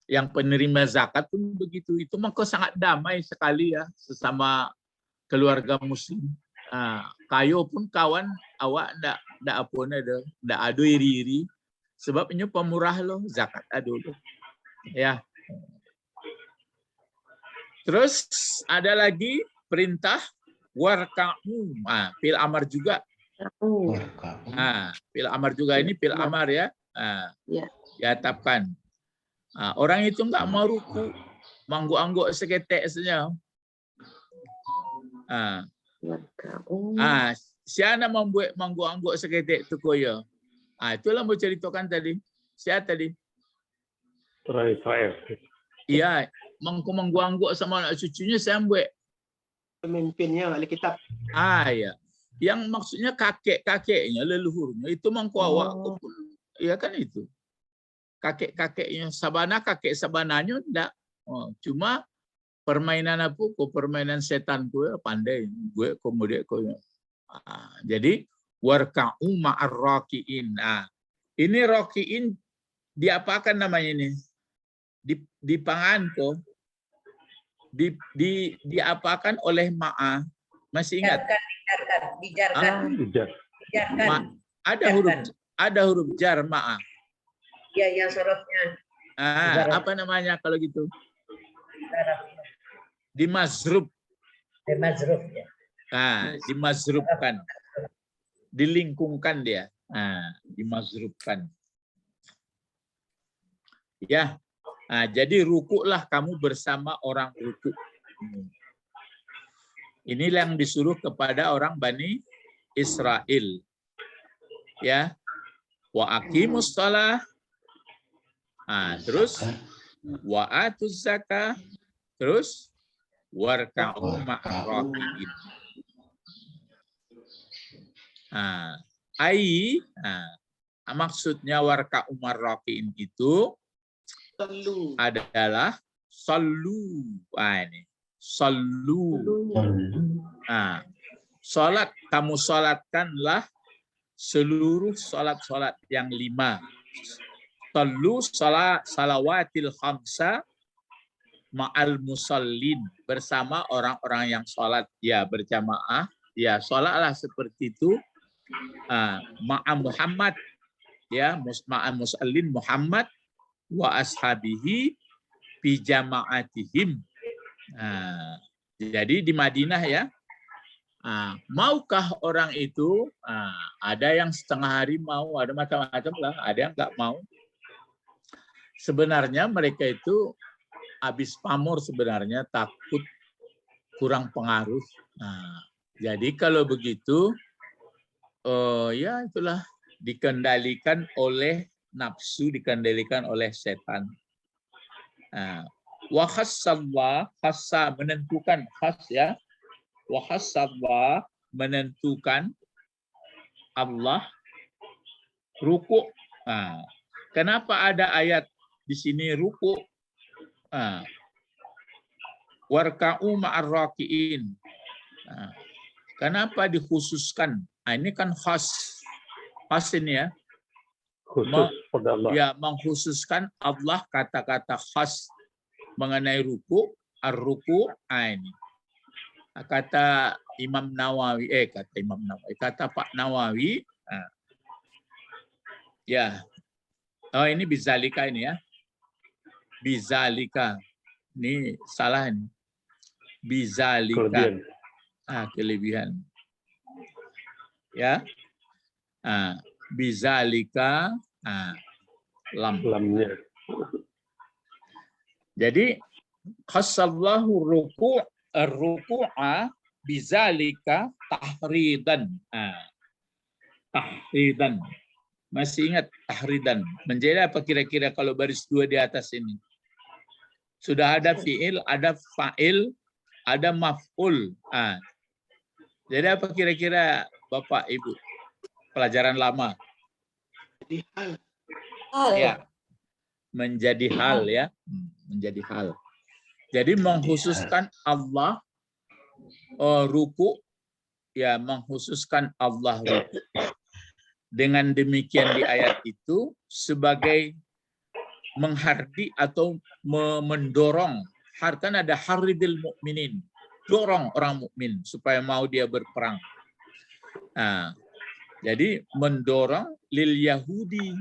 yang penerima zakat pun begitu. Itu maka sangat damai sekali ya sesama keluarga muslim. Kayo pun kawan awak ndak apa ndak ado iri-iri. Sebabnya pemurah loh zakat ado loh. Ya. Terus ada lagi perintah warka'u. Fil amar juga. Fil amar juga ini fil amar ya. Diatapkan. Orang itu enggak mau ruku, mangguk-angguk seketek saja. Siapa membuat mangguk-angguk seketek tu koyo. Itulah mau ceritakan tadi. Siapa tadi? Orang Israel. Iya, mangguk-angguk sama anak cucunya saya buat. Pemimpinnya ahli kitab. Ya. Yang maksudnya kakek-kakeknya, leluhurnya itu mangku awak pun. Ya kan itu. Kakek-kakeknya sabana, kakek sabananya enggak. Cuma permainan apa? Permainan setan gue pandai. Gue kemudian jadi warka'u ma'ar raki'in. Ini raki'in diapakan namanya ini? Dipangan kok. Diapakan oleh ma'a. Masih ingat? Dijarkan. Ada huruf jar ma'a. Ya, yang sorotnya. Apa namanya kalau gitu? Dimazrub. Dimazrub ya. Dimazrubkan. Dilingkungkan dia. Dimazrubkan. Ya. Jadi rukuklah kamu bersama orang rukuk. Inilah yang disuruh kepada orang Bani Israel. Ya. Wa aqimus shalah. Terus wa atuz zakah. Terus warka'u ma'ar raki'in. Maksudnya warka'u ma'ar raki'in itu adalah sallu. Ini sallu. Salat, kamu salatkanlah seluruh salat-salat yang 5. Sallu salawatil khamsa ma'al musallin, bersama orang-orang yang salat ya berjamaah. Ya, salatlah seperti itu. Ma'a Muhammad ya, ma'a musallin Muhammad wa ashabihi bi jama'atihim. Jadi di Madinah ya. Maukah orang itu? Ada yang setengah hari mau, ada macam-macam lah, ada yang nggak mau. Sebenarnya mereka itu habis pamor sebenarnya, takut kurang pengaruh. Jadi kalau begitu, ya itulah dikendalikan oleh nafsu, dikendalikan oleh setan. Wa khassallah, khassa menentukan, khas ya. Wa khassallah menentukan Allah ruku'. Kenapa ada ayat di sini ruku'? Warka'u ma'ar raki'in. Kenapa dikhususkan? Ini kan khas. Khas ini ya. Khusus pada Allah. Ya, mengkhususkan Allah, kata-kata khas mengenai ruku', ar-ruku'. Ini. Kata Imam Nawawi, kata Pak Nawawi. Ya. Ini bizalika ini ya. Bizalika. Ini salah ini. Bizalika. Kelebihan. Ya. Bizalika. Lamnya. Jadi khassallahu ruku'a bizalika tahridan. Tahridan. Masih ingat tahridan? Menjadi apa kira-kira kalau baris 2 di atas ini? Sudah ada fi'il, ada fa'il, ada maf'ul. Jadi apa kira-kira Bapak Ibu? Pelajaran lama. Jadi hal. Ya. Menjadi hal ya. Menjadi hal. Jadi mengkhususkan Allah ruku ya mengkhususkan Allah ruku. Dengan demikian di ayat itu sebagai menghardi atau mendorong. Kan ada haridil mukminin, dorong orang mukmin supaya mau dia berperang. Nah, jadi mendorong lil Yahudi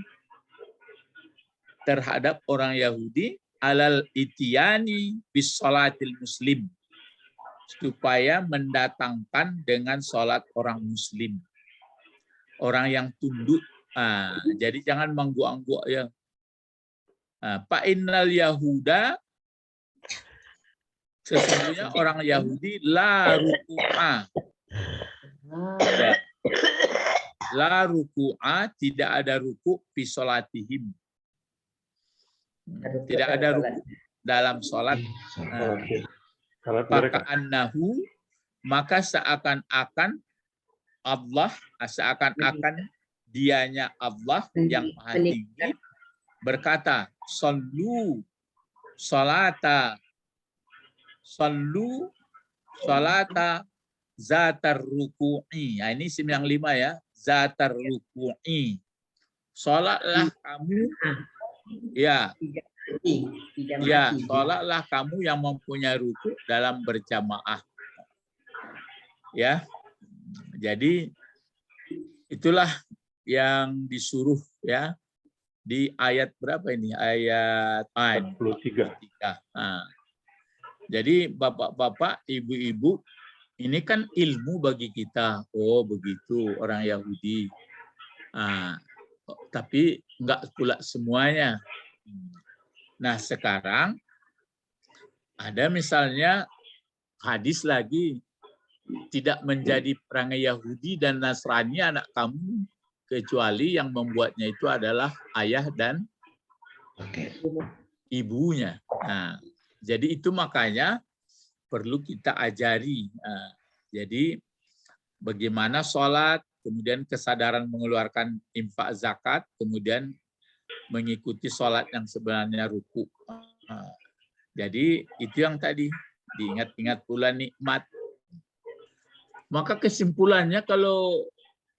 terhadap orang Yahudi alal itiyani bis salatil muslim, supaya mendatangkan dengan sholat orang muslim, orang yang tunduk. Jadi jangan manggu-anggu ya. Fa innal Yahuda, sesungguhnya orang Yahudi la ruku'a. La ruku'a, tidak ada ruku fi sholatihim. Tidak ada ruku dalam sholat. Faka'annahu, maka seakan-akan Allah, seakan-akan dianya Allah yang maha tinggi berkata, sallu salata zatar ruku'i. Nah, ini sim yang 5 ya, zatar ruku'i. Salatlah kamu, ya, salatlah kamu yang mempunyai ruku dalam berjamaah. Ya, jadi itulah yang disuruh ya di ayat berapa ini? Ayat 43. Jadi bapak-bapak, ibu-ibu, ini kan ilmu bagi kita. Oh begitu orang Yahudi. Tapi enggak pula semuanya. Nah sekarang ada misalnya hadis lagi, tidak menjadi perangai Yahudi dan Nasrani anak kamu kecuali yang membuatnya itu adalah ayah dan ibunya. Nah, jadi itu makanya perlu kita ajari. Jadi bagaimana sholat, kemudian kesadaran mengeluarkan infak zakat, kemudian mengikuti sholat yang sebenarnya ruku. Jadi itu yang tadi diingat-ingat pula nikmat. Maka kesimpulannya kalau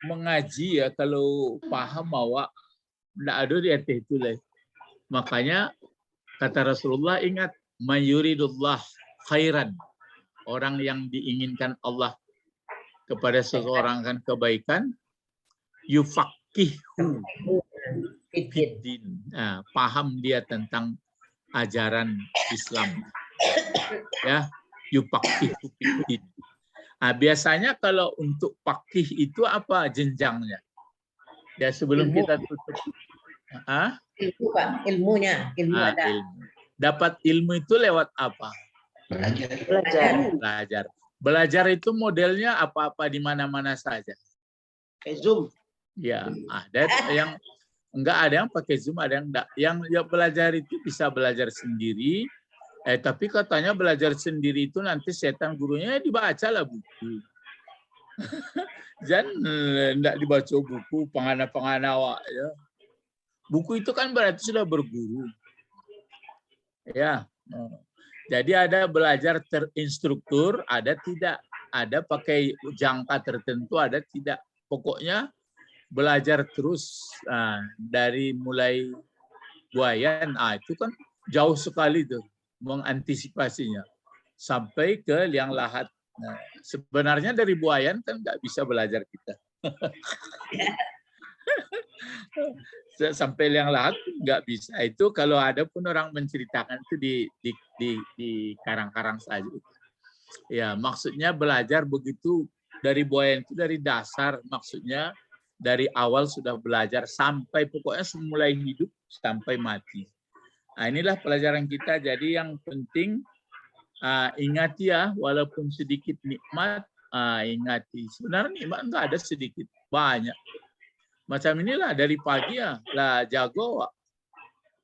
mengaji ya, kalau paham awak tidak ada di atas itu lah. Makanya kata Rasulullah, ingat, mayuridullah khairan, orang yang diinginkan Allah kepada seseorang kan kebaikan, yufaqihu fiddin. Paham dia tentang ajaran Islam. Ya, yufaqihu fiddin. Biasanya kalau untuk fakih itu apa jenjangnya? Ya sebelum kita tutup. Ilmu, Pak. Ilmunya. Ilmu ada. Ilmu. Dapat ilmu itu lewat apa? Belajar. Belajar itu modelnya apa-apa di mana-mana saja. Kayak Zoom. Ya, ada yang enggak, ada yang pakai Zoom, ada yang enggak. Yang belajar itu bisa belajar sendiri. Tapi katanya belajar sendiri itu nanti setan gurunya dibacalah buku. Jangan enggak dibaca buku pengana-pengana awak ya. Buku itu kan berarti sudah berguru. Ya. Jadi ada belajar terinstruktur, ada tidak. Ada pakai jangka tertentu, ada tidak. Pokoknya belajar terus dari mulai buayan. Itu kan jauh sekali tuh mengantisipasinya sampai ke liang lahat. Nah, sebenarnya dari buayan kan nggak bisa belajar kita. Sampai liang lahat nggak bisa. Itu kalau ada pun orang menceritakan itu di karang-karang saja. Ya, maksudnya belajar begitu dari buayan itu dari dasar, maksudnya dari awal sudah belajar sampai pokoknya semulai hidup sampai mati. Nah, inilah pelajaran kita. Jadi yang penting ingat ya, walaupun sedikit nikmat, ingati. Sebenarnya nikmat enggak ada sedikit, banyak. Macam inilah dari pagi ya, lah jago.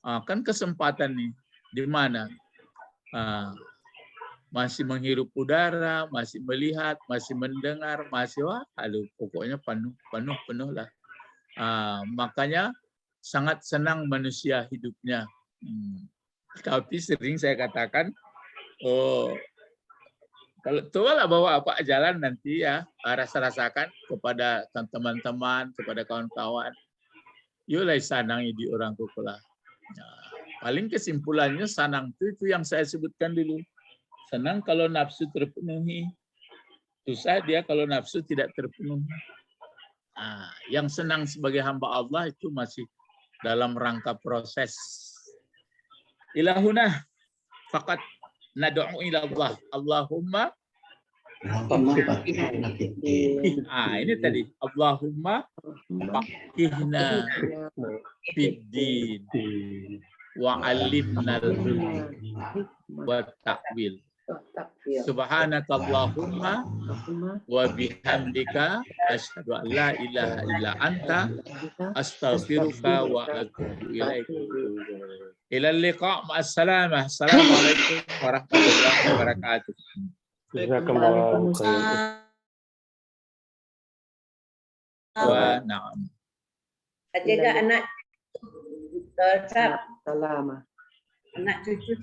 Kan kesempatan nih, di mana? Masih menghirup udara, masih melihat, masih mendengar, masih pokoknya penuh lah. Makanya sangat senang manusia hidupnya. Tapi sering saya katakan, Kalau tua lah bawa apa jalan nanti ya, rasa-rasakan kepada teman-teman, kepada kawan-kawan. Yulai sanang di orang kukulah. Nah, paling kesimpulannya sanang itu yang saya sebutkan dulu. Senang kalau nafsu terpenuhi. Susah dia kalau nafsu tidak terpenuhi. Nah, yang senang sebagai hamba Allah itu masih dalam rangka proses. Ilahuna faqat nad'u ila Allah. Allahumma ini tadi Allahumma faqihna fiddin wa 'allimnal wa ta'wil. Subhanaka Allahumma wa bihamdika asyhadu an la ilaha illa anta astaghfiruka wa atubu ilaik. Ila liqa' ma'as salamah. Assalamualaikum warahmatullahi wabarakatuh. Jazakallahu khairan. Wa na'am. Jaga anak Salam. anak cucu